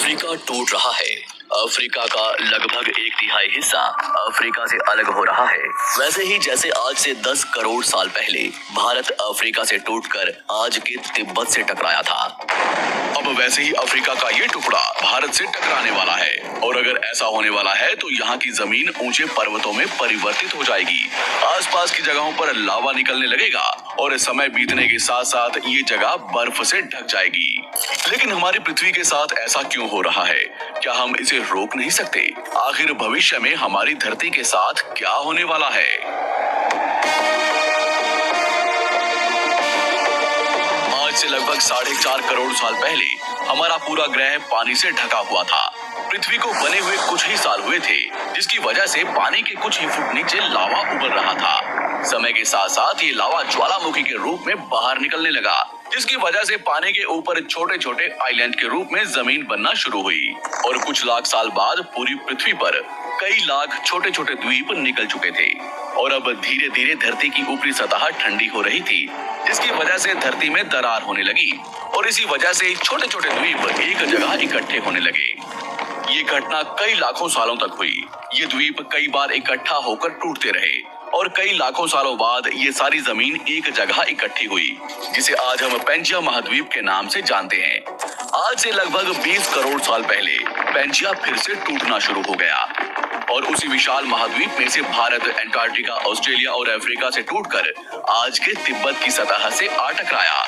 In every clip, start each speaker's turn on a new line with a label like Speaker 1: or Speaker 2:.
Speaker 1: Africa टूट रहा है। अफ्रीका का लगभग एक तिहाई हिस्सा अफ्रीका से अलग हो रहा है। वैसे ही जैसे आज से 10 करोड़ साल पहले भारत अफ्रीका से टूटकर आज के तिब्बत से टकराया था, अब वैसे ही अफ्रीका का ये टुकड़ा भारत से टकराने वाला है। और अगर ऐसा होने वाला है तो यहाँ की जमीन ऊंचे पर्वतों में परिवर्तित हो जाएगी। आसपास की जगहों पर लावा निकलने लगेगा और समय बीतने के साथ साथ ये जगह बर्फ से ढक जाएगी। लेकिन हमारी पृथ्वी के साथ ऐसा क्यों हो रहा है? क्या हम इसे रोक नहीं सकते? आखिर भविष्य में हमारी धरती के साथ क्या होने वाला है? आज से लगभग 4.5 करोड़ साल पहले हमारा पूरा ग्रह पानी से ढका हुआ था। पृथ्वी को बने हुए कुछ ही साल हुए थे, जिसकी वजह से पानी के कुछ ही फुट नीचे लावा उबल रहा था। समय के साथ साथ ये लावा ज्वालामुखी के रूप में बाहर निकलने लगा, जिसकी वजह से पानी के ऊपर छोटे छोटे आइलैंड के रूप में जमीन बनना शुरू हुई। और कुछ लाख साल बाद पूरी पृथ्वी पर कई लाख छोटे छोटे द्वीप निकल चुके थे और अब धीरे धीरे धरती की ऊपरी सतह ठंडी हो रही थी, जिसकी वजह से धरती में दरार होने लगी और इसी वजह से छोटे छोटे द्वीप एक जगह इकट्ठे होने लगे। ये घटना कई लाखों सालों तक हुई। ये द्वीप कई बार इकट्ठा होकर टूटते रहे और कई लाखों सालों बाद ये सारी जमीन एक जगह इकट्ठी हुई, जिसे आज हम पेंजिया महाद्वीप के नाम से जानते हैं। आज से लगभग 20 करोड़ साल पहले पेंजिया फिर से टूटना शुरू हो गया और उसी विशाल महाद्वीप में से भारत, अंटार्कटिका, ऑस्ट्रेलिया और अफ्रीका से टूटकर आज के तिब्बत की सतह से आ टकराया।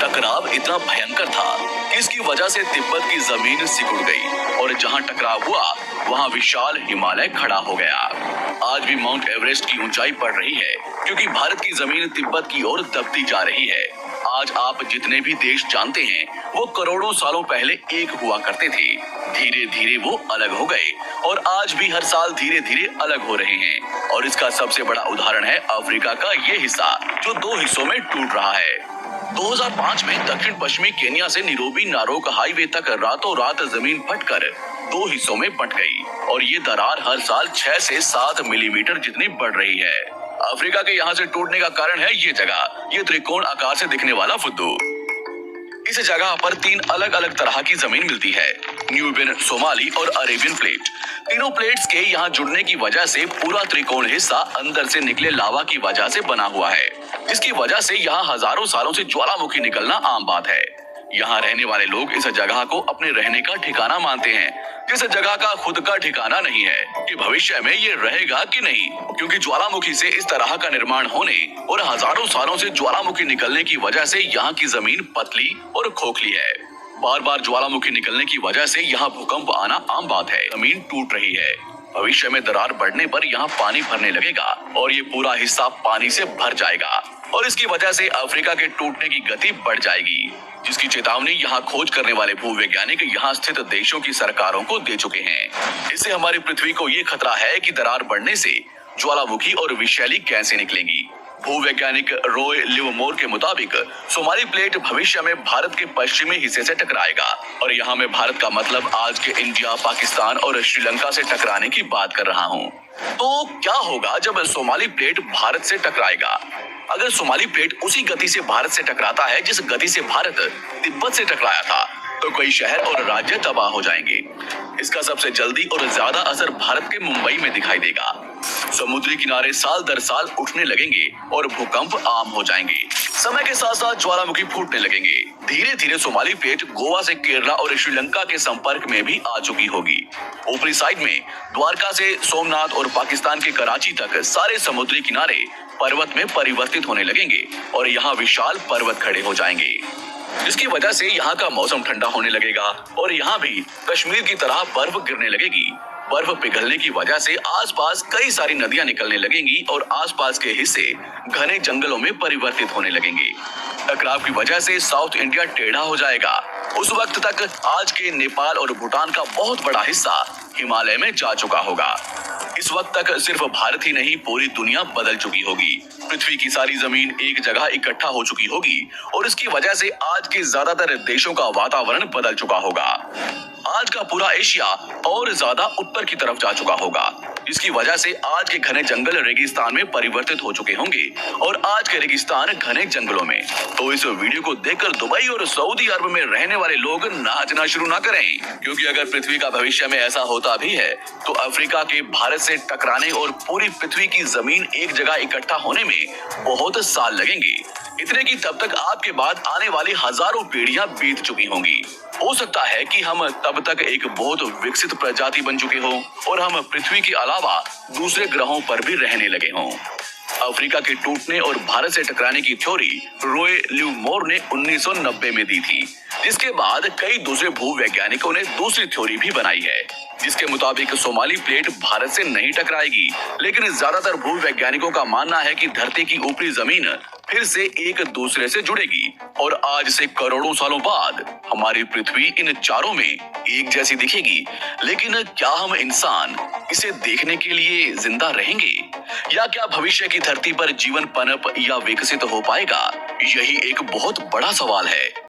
Speaker 1: टकराव इतना भयंकर था कि इसकी वजह से तिब्बत की जमीन सिकुड़ गई और जहां टकराव हुआ वहां विशाल हिमालय खड़ा हो गया। आज भी माउंट एवरेस्ट की ऊंचाई बढ़ रही है क्योंकि भारत की जमीन तिब्बत की ओर दबती जा रही है। आज आप जितने भी देश जानते हैं वो करोड़ों सालों पहले एक हुआ करते थे। धीरे धीरे वो अलग हो गए और आज भी हर साल धीरे धीरे अलग हो रहे हैं। और इसका सबसे बड़ा उदाहरण है अफ्रीका का ये हिस्सा, जो 2 हिस्सों में टूट रहा है। 2005 में दक्षिण पश्चिमी केन्या से नीरोबी नारोक हाईवे तक रातों रात जमीन फटकर 2 हिस्सों में बंट गई और ये दरार हर साल 6 से 7 मिलीमीटर जितनी बढ़ रही है। अफ्रीका के यहाँ से टूटने का कारण है ये जगह, ये त्रिकोण आकार से दिखने वाला फुद्दू। इस जगह पर 3 अलग अलग तरह की जमीन मिलती है, न्यूबियन, सोमाली और अरेबियन प्लेट। तीनों प्लेट्स के यहाँ जुड़ने की वजह से पूरा त्रिकोण हिस्सा अंदर से निकले लावा की वजह से बना हुआ है, जिसकी वजह से यहाँ हजारों सालों से ज्वालामुखी निकलना आम बात है। यहाँ रहने वाले लोग इस जगह को अपने रहने का ठिकाना मानते हैं, जिस जगह का खुद का ठिकाना नहीं है कि भविष्य में ये रहेगा कि नहीं, क्योंकि ज्वालामुखी से इस तरह का निर्माण होने और हजारों सालों से ज्वालामुखी निकलने की वजह से यहाँ की जमीन पतली और खोखली है। बार बार ज्वालामुखी निकलने की वजह से यहाँ भूकंप आना आम बात है। जमीन टूट रही है। भविष्य में दरार बढ़ने पर यहाँ पानी भरने लगेगा और ये पूरा हिस्सा पानी से भर जाएगा और इसकी वजह से अफ्रीका के टूटने की गति बढ़ जाएगी, जिसकी चेतावनी यहाँ खोज करने वाले भूवैज्ञानिक यहाँ स्थित देशों की सरकारों को दे चुके हैं। इससे हमारी पृथ्वी को ये खतरा है कि दरार बढ़ने से ज्वालामुखी और विषैली गैसें निकलेंगी। भूवैज्ञानिक रॉय लिवमोर के मुताबिक सोमाली प्लेट भविष्य में भारत के पश्चिमी हिस्से से टकराएगा और यहाँ मैं भारत का मतलब आज के इंडिया, पाकिस्तान और श्रीलंका से टकराने की बात कर रहा हूँ। तो क्या होगा जब सोमाली प्लेट भारत से टकराएगा? अगर सोमाली प्लेट उसी गति से भारत से टकराता है जिस गति से भारत तिब्बत से टकराया था, तो कई शहर और राज्य तबाह हो जाएंगे। इसका सबसे जल्दी और ज्यादा असर भारत के मुंबई में दिखाई देगा। समुद्री किनारे साल दर साल उठने लगेंगे और भूकंप आम हो जाएंगे। समय के साथ साथ ज्वालामुखी फूटने लगेंगे। धीरे धीरे सोमाली प्लेट गोवा से केरला और श्रीलंका के संपर्क में भी आ चुकी होगी। ऊपरी साइड में द्वारका से सोमनाथ और पाकिस्तान के कराची तक सारे समुद्री किनारे पर्वत में परिवर्तित होने लगेंगे और यहाँ विशाल पर्वत खड़े हो जाएंगे, जिसकी वजह से यहाँ का मौसम ठंडा होने लगेगा और यहाँ भी कश्मीर की तरह बर्फ गिरने लगेगी। बर्फ पिघलने की वजह से आसपास कई सारी नदियां निकलने लगेंगी और आसपास के हिस्से घने जंगलों में परिवर्तित होने लगेंगे। टकराव की वजह से साउथ इंडिया टेढ़ा हो जाएगा। उस वक्त तक आज के नेपाल और भूटान का बहुत बड़ा हिस्सा हिमालय में जा चुका होगा। इस वक्त तक सिर्फ भारत ही नहीं पूरी दुनिया बदल चुकी होगी। पृथ्वी की सारी जमीन एक जगह इकट्ठा हो चुकी होगी और इसकी वजह से आज के ज्यादातर देशों का वातावरण बदल चुका होगा। आज का पूरा एशिया और ज्यादा उत्तर की तरफ जा चुका होगा। इसकी वजह से आज के घने जंगल रेगिस्तान में परिवर्तित हो चुके होंगे और आज के रेगिस्तान घने जंगलों में। तो इस वीडियो को देखकर दुबई और सऊदी अरब में रहने वाले लोग नाचना शुरू ना करें, क्योंकि अगर पृथ्वी का भविष्य में ऐसा होता भी है तो अफ्रीका के भारत से टकराने और पूरी पृथ्वी की जमीन एक जगह इकट्ठा होने में बहुत साल लगेंगे। इतने की तब तक आपके बाद आने वाली हजारों पीढ़ियां बीत चुकी होंगी। हो सकता है कि हम तब तक एक बहुत विकसित प्रजाति बन चुके हों और हम पृथ्वी के अलावा दूसरे ग्रहों पर भी रहने लगे हों। अफ्रीका के टूटने और भारत से टकराने की थ्योरी रॉय लिवमोर ने 1990 में दी थी, जिसके बाद कई दूसरे भूवैज्ञानिकों ने दूसरी थ्योरी भी बनाई है, जिसके मुताबिक सोमाली प्लेट भारत से नहीं टकराएगी। लेकिन ज्यादातर भूवैज्ञानिकों का मानना है कि धरती की ऊपरी जमीन फिर से एक दूसरे से जुड़ेगी और आज से करोड़ों सालों बाद हमारी पृथ्वी इन चारों में एक जैसी दिखेगी। लेकिन क्या हम इंसान इसे देखने के लिए जिंदा रहेंगे, या क्या भविष्य की धरती पर जीवन पनप या विकसित हो पाएगा? यही एक बहुत बड़ा सवाल है।